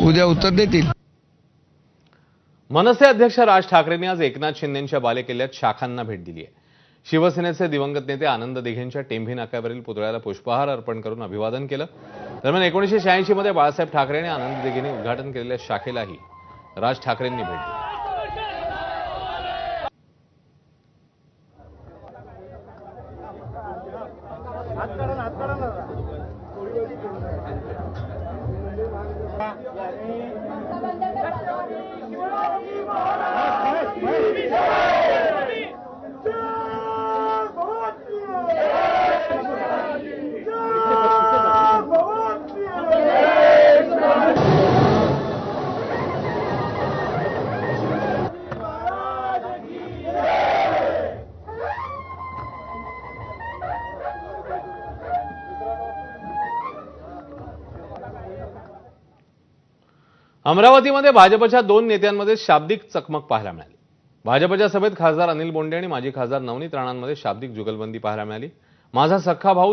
उद्या उत्तर देतील। मनसे अध्यक्ष राज ठाकरेंनी आज एकनाथ शिंदेंच्या बालेकिल्ल्यात शाखांना भेट दिली आहे। शिवसेनेचे दिवंगत नेते आनंद दिघेंच्या टेंभी नाक्यावरील पुतळ्याला पुष्पहार अर्पण करून अभिवादन केलं। दरम्यान 1986 मध्ये बाळासाहेब ठाकरे आणि आनंद दिघेंनी उद्घाटन केलेल्या शाखेलाही राज ठाकरेंनी भेट दिली। अमरावतीमध्ये भाजपच्या 2 नेत्यांमध्ये शाब्दिक चकमक पाहायला मिळाली। भाजपच्या सभेत खासदार अनिल बोंडे आणि माजी खासदार नवनीत राणांमध्ये शाब्दिक जुगलबंदी पाहायला मिळाली। माझा सख्खा भाऊ